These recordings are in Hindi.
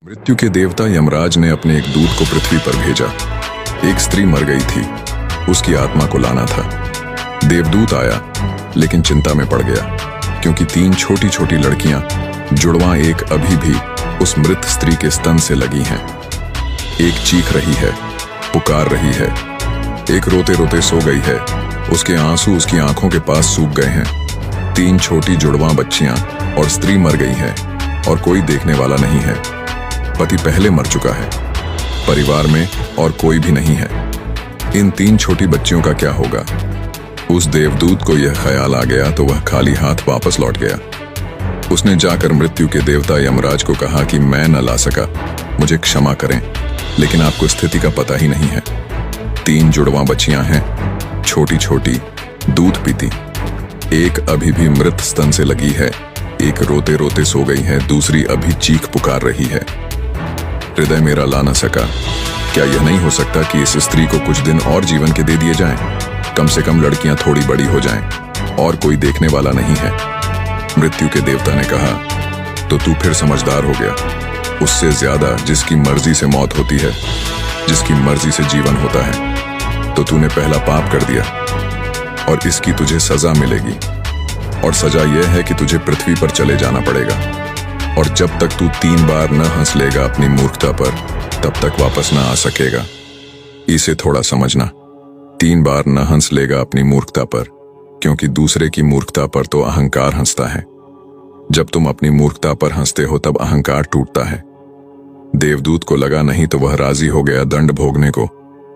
मृत्यु के देवता यमराज ने अपने एक दूत को पृथ्वी पर भेजा। एक स्त्री मर गई थी, उसकी आत्मा को लाना था। देवदूत आया, लेकिन चिंता में पड़ गया, क्योंकि 3 छोटी छोटी लड़कियां, जुड़वां एक अभी भी उस मृत स्त्री के स्तन से लगी हैं। एक चीख रही है, पुकार रही है, एक रोते रोते सो गई है, उसके आंसू उसकी आंखों के पास सूख गए हैं। 3 छोटी जुड़वां बच्चियां और स्त्री मर गई है, और कोई देखने वाला नहीं है। पति पहले मर चुका है, परिवार में और कोई भी नहीं है। इन 3 छोटी बच्चियों का क्या होगा? उस देवदूत को यह ख्याल आ गया तो वह खाली हाथ वापस लौट गया। उसने जाकर मृत्यु के देवता यमराज को कहा कि मैं न ला सका, मुझे क्षमा करें, लेकिन आपको स्थिति का पता ही नहीं है। 3 जुड़वां बच्चियां हैं, छोटी छोटी, दूध पीती। एक अभी भी मृत स्तन से लगी है, एक रोते रोते सो गई है, दूसरी अभी चीख पुकार रही है। हृदय मेरा ला न सका। क्या यह नहीं हो सकता कि इस स्त्री को कुछ दिन और जीवन के दे दिए जाएं? कम से कम लड़कियां थोड़ी बड़ी हो जाएं, और कोई देखने वाला नहीं है। मृत्यु के देवता ने कहा, तो तू फिर समझदार हो गया। उससे ज्यादा जिसकी मर्जी से मौत होती है, जिसकी मर्जी से जीवन होता है, तो तूने पहला पाप कर दिया, और इसकी तुझे सजा मिलेगी। और सजा यह है कि तुझे पृथ्वी पर चले जाना पड़ेगा, और जब तक तू 3 बार न हंस लेगा अपनी मूर्खता पर, तब तक वापस न आ सकेगा। इसे थोड़ा समझना। 3 बार न हंस लेगा अपनी मूर्खता पर, क्योंकि दूसरे की मूर्खता पर तो अहंकार हंसता है। जब तुम अपनी मूर्खता पर हंसते हो तब अहंकार टूटता है। देवदूत को लगा नहीं तो वह राजी हो गया दंड भोगने को,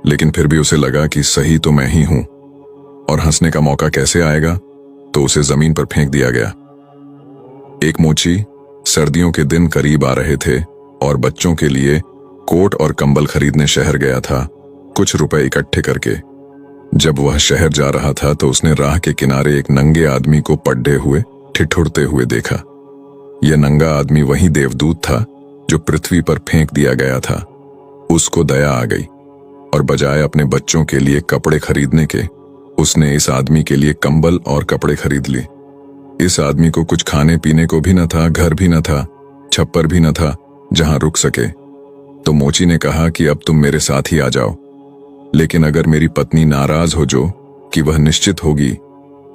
लेकिन फिर भी उसे लगा कि सही तो मैं ही हूं, और हंसने का मौका कैसे आएगा, तो उसे जमीन पर फेंक दिया गया। एक मोची सर्दियों के दिन करीब आ रहे थे और बच्चों के लिए कोट और कंबल खरीदने शहर गया था, कुछ रुपए इकट्ठे करके। जब वह शहर जा रहा था तो उसने राह के किनारे एक नंगे आदमी को पड्डे हुए ठिठुरते हुए देखा। यह नंगा आदमी वही देवदूत था जो पृथ्वी पर फेंक दिया गया था। उसको दया आ गई, और बजाय अपने बच्चों के लिए कपड़े खरीदने के, उसने इस आदमी के लिए कंबल और कपड़े खरीद लिए। इस आदमी को कुछ खाने पीने को भी न था, घर भी न था, छप्पर भी न था जहां रुक सके। तो मोची ने कहा कि अब तुम मेरे साथ ही आ जाओ, लेकिन अगर मेरी पत्नी नाराज हो जो कि वह निश्चित होगी,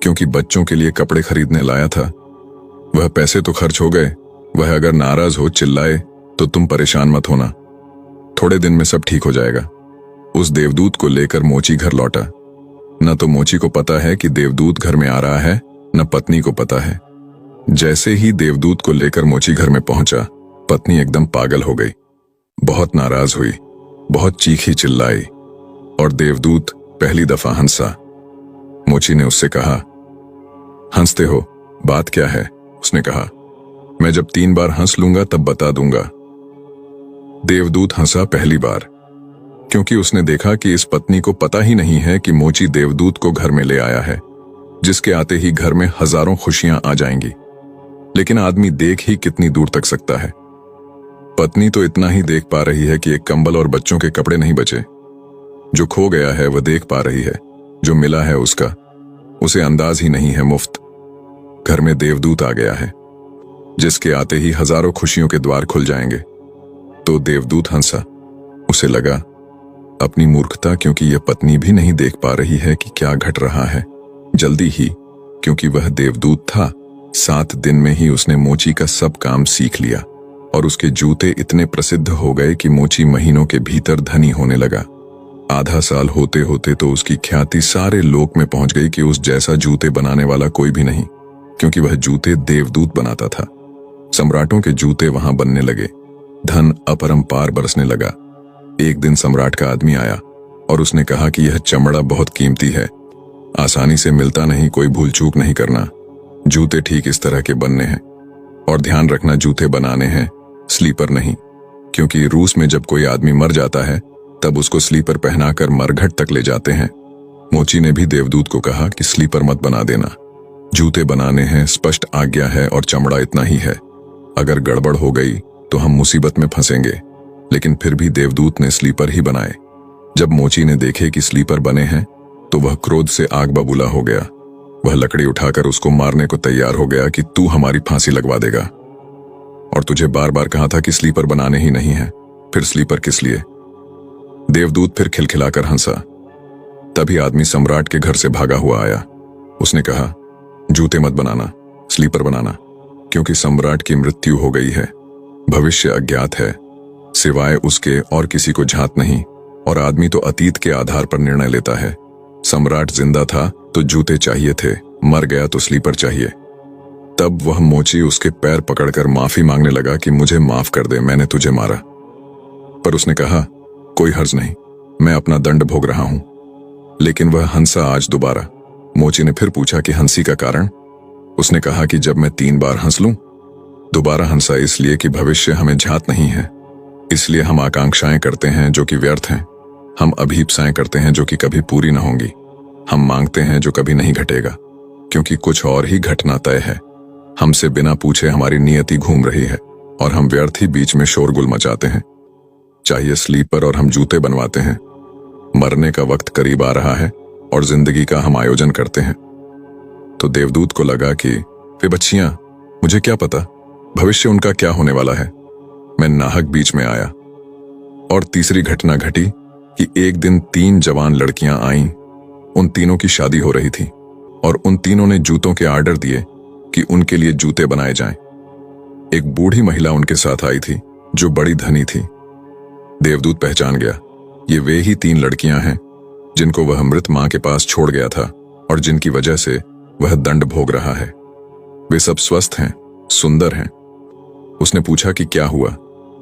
क्योंकि बच्चों के लिए कपड़े खरीदने लाया था, वह पैसे तो खर्च हो गए, वह अगर नाराज हो, चिल्लाए, तो तुम परेशान मत होना, थोड़े दिन में सब ठीक हो जाएगा। उस देवदूत को लेकर मोची घर लौटा। न तो मोची को पता है कि देवदूत घर में आ रहा है, न पत्नी को पता है। जैसे ही देवदूत को लेकर मोची घर में पहुंचा, पत्नी एकदम पागल हो गई, बहुत नाराज हुई, बहुत चीखी चिल्लाई, और देवदूत पहली दफा हंसा। मोची ने उससे कहा, हंसते हो, बात क्या है? उसने कहा, मैं जब 3 बार हंस लूंगा तब बता दूंगा। देवदूत हंसा पहली बार, क्योंकि उसने देखा कि इस पत्नी को पता ही नहीं है कि मोची देवदूत को घर में ले आया है, जिसके आते ही घर में हजारों खुशियां आ जाएंगी। लेकिन आदमी देख ही कितनी दूर तक सकता है। पत्नी तो इतना ही देख पा रही है कि एक कंबल और बच्चों के कपड़े नहीं बचे। जो खो गया है वह देख पा रही है, जो मिला है उसका उसे अंदाज ही नहीं है। मुफ्त घर में देवदूत आ गया है, जिसके आते ही हजारों खुशियों के द्वार खुल जाएंगे। तो देवदूत हंसा। उसे लगा अपनी मूर्खता, क्योंकि यह पत्नी भी नहीं देख पा रही है कि क्या घट रहा है। जल्दी ही, क्योंकि वह देवदूत था, 7 दिन में ही उसने मोची का सब काम सीख लिया, और उसके जूते इतने प्रसिद्ध हो गए कि मोची महीनों के भीतर धनी होने लगा। आधा साल होते होते तो उसकी ख्याति सारे लोक में पहुंच गई कि उस जैसा जूते बनाने वाला कोई भी नहीं, क्योंकि वह जूते देवदूत बनाता था। सम्राटों के जूते वहां बनने लगे, धन अपरंपार बरसने लगा। एक दिन सम्राट का आदमी आया और उसने कहा कि यह चमड़ा बहुत कीमती है, आसानी से मिलता नहीं, कोई भूल चूक नहीं करना। जूते ठीक इस तरह के बनने हैं, और ध्यान रखना जूते बनाने हैं, स्लीपर नहीं, क्योंकि रूस में जब कोई आदमी मर जाता है तब उसको स्लीपर पहनाकर मरघट तक ले जाते हैं। मोची ने भी देवदूत को कहा कि स्लीपर मत बना देना, जूते बनाने हैं, स्पष्ट आज्ञा है, और चमड़ा इतना ही है। अगर गड़बड़ हो गई तो हम मुसीबत में फंसेंगे। लेकिन फिर भी देवदूत ने स्लीपर ही बनाए। जब मोची ने देखे कि स्लीपर बने हैं तो वह क्रोध से आग बबूला हो गया। वह लकड़ी उठाकर उसको मारने को तैयार हो गया कि तू हमारी फांसी लगवा देगा। और तुझे बार बार कहा था कि स्लीपर बनाने ही नहीं है, फिर स्लीपर किस लिए? देवदूत फिर खिलखिलाकर हंसा। तभी आदमी सम्राट के घर से भागा हुआ आया। उसने कहा, जूते मत बनाना, स्लीपर बनाना, क्योंकि सम्राट की मृत्यु हो गई है। भविष्य अज्ञात है, सिवाय उसके और किसी को झात नहीं, और आदमी तो अतीत के आधार पर निर्णय लेता है। सम्राट जिंदा था तो जूते चाहिए थे, मर गया तो स्लीपर चाहिए। तब वह मोची उसके पैर पकड़कर माफी मांगने लगा कि मुझे माफ कर दे, मैंने तुझे मारा। पर उसने कहा, कोई हर्ज नहीं, मैं अपना दंड भोग रहा हूं। लेकिन वह हंसा आज दोबारा। मोची ने फिर पूछा कि हंसी का कारण? उसने कहा कि जब मैं 3 बार हंस लूं। दोबारा हंसा इसलिए कि भविष्य हमें झात नहीं है, इसलिए हम आकांक्षाएं करते हैं जो कि व्यर्थ हैं। हम अभीप्साएं करते हैं जो कि कभी पूरी न होंगी। हम मांगते हैं जो कभी नहीं घटेगा, क्योंकि कुछ और ही घटना तय है। हमसे बिना पूछे हमारी नियति घूम रही है और हम व्यर्थ ही बीच में शोरगुल मचाते हैं। चाहिए स्लीपर और हम जूते बनवाते हैं। मरने का वक्त करीब आ रहा है और जिंदगी का हम आयोजन करते हैं। तो देवदूत को लगा कि वे बच्चियां, मुझे क्या पता भविष्य उनका क्या होने वाला है। मैं नाहक बीच में आया। और तीसरी घटना घटी कि एक दिन 3 जवान लड़कियां आईं। उन तीनों की शादी हो रही थी और उन तीनों ने जूतों के आर्डर दिए कि उनके लिए जूते बनाए जाएं। एक बूढ़ी महिला उनके साथ आई थी जो बड़ी धनी थी। देवदूत पहचान गया, ये वे ही 3 लड़कियां हैं जिनको वह मृत मां के पास छोड़ गया था और जिनकी वजह से वह दंड भोग रहा है। वे सब स्वस्थ हैं, सुंदर हैं। उसने पूछा कि क्या हुआ,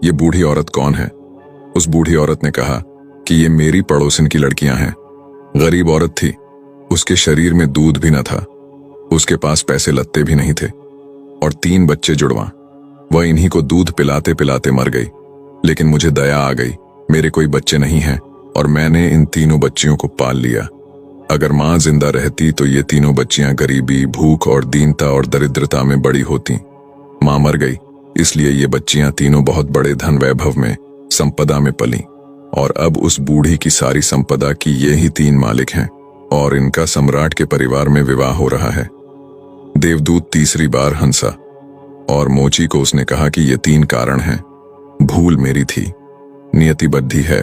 ये बूढ़ी औरत कौन है? उस बूढ़ी औरत ने कहा कि ये मेरी पड़ोसिन की लड़कियां हैं। गरीब औरत थी, उसके शरीर में दूध भी न था, उसके पास पैसे लत्ते भी नहीं थे, और 3 बच्चे जुड़वा। वह इन्हीं को दूध पिलाते पिलाते मर गई। लेकिन मुझे दया आ गई, मेरे कोई बच्चे नहीं हैं और मैंने इन तीनों बच्चियों को पाल लिया। अगर मां जिंदा रहती तो ये तीनों बच्चियां गरीबी, भूख और दीनता और दरिद्रता में बड़ी होती। मां मर गई, इसलिए ये बच्चियां तीनों बहुत बड़े धन वैभव में, संपदा में पली, और अब उस बूढ़ी की सारी संपदा की ये ही 3 मालिक हैं और इनका सम्राट के परिवार में विवाह हो रहा है। देवदूत तीसरी बार हंसा और मोची को उसने कहा कि ये 3 कारण हैं। भूल मेरी थी, नियति बद्धी है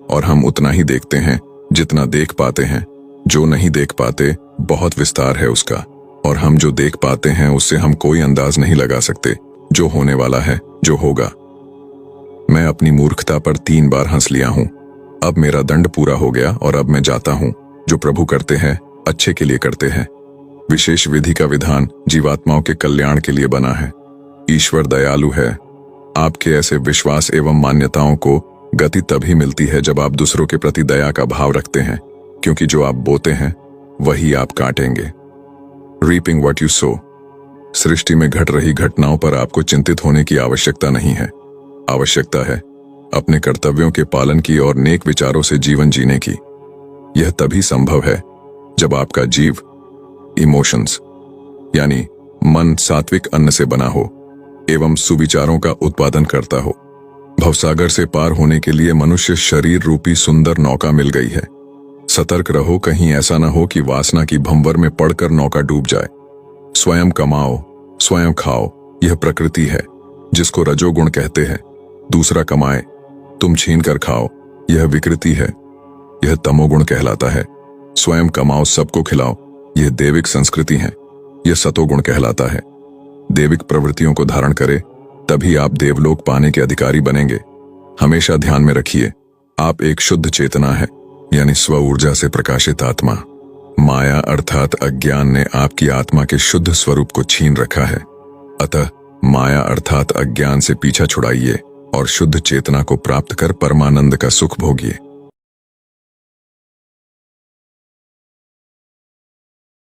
और हम उतना ही देखते हैं जितना देख पाते हैं। जो नहीं देख पाते बहुत विस्तार है उसका, और हम जो देख पाते हैं उससे हम कोई अंदाज नहीं लगा सकते जो होने वाला है, जो होगा। मैं अपनी मूर्खता पर 3 बार हंस लिया हूं। अब मेरा दंड पूरा हो गया और अब मैं जाता हूं। जो प्रभु करते हैं अच्छे के लिए करते हैं। विशेष विधि का विधान जीवात्माओं के कल्याण के लिए बना है। ईश्वर दयालु है। आपके ऐसे विश्वास एवं मान्यताओं को गति तभी मिलती है जब आप दूसरों के प्रति दया का भाव रखते हैं, क्योंकि जो आप बोते हैं वही आप काटेंगे। Reaping what you sow. सृष्टि में घट रही घटनाओं पर आपको चिंतित होने की आवश्यकता नहीं है। आवश्यकता है अपने कर्तव्यों के पालन की और नेक विचारों से जीवन जीने की। यह तभी संभव है जब आपका जीव, इमोशंस यानी मन, सात्विक अन्न से बना हो एवं सुविचारों का उत्पादन करता हो। भवसागर से पार होने के लिए मनुष्य शरीर रूपी सुंदर नौका मिल गई है। सतर्क रहो, कहीं ऐसा न हो कि वासना की भंवर में पड़कर नौका डूब जाए। स्वयं कमाओ, स्वयं खाओ, यह प्रकृति है जिसको रजोगुण कहते हैं। दूसरा कमाए, तुम छीन कर खाओ, यह विकृति है, यह तमोगुण कहलाता है। स्वयं कमाओ, सबको खिलाओ, यह देविक संस्कृति है, यह सतोगुण कहलाता है। देविक प्रवृत्तियों को धारण करे तभी आप देवलोक पाने के अधिकारी बनेंगे। हमेशा ध्यान में रखिए, आप एक शुद्ध चेतना है, यानी स्व ऊर्जा से प्रकाशित आत्मा। माया अर्थात अज्ञान ने आपकी आत्मा के शुद्ध स्वरूप को छीन रखा है। अतः माया अर्थात अज्ञान से पीछा छुड़ाइए और शुद्ध चेतना को प्राप्त कर परमानंद का सुख भोगिए।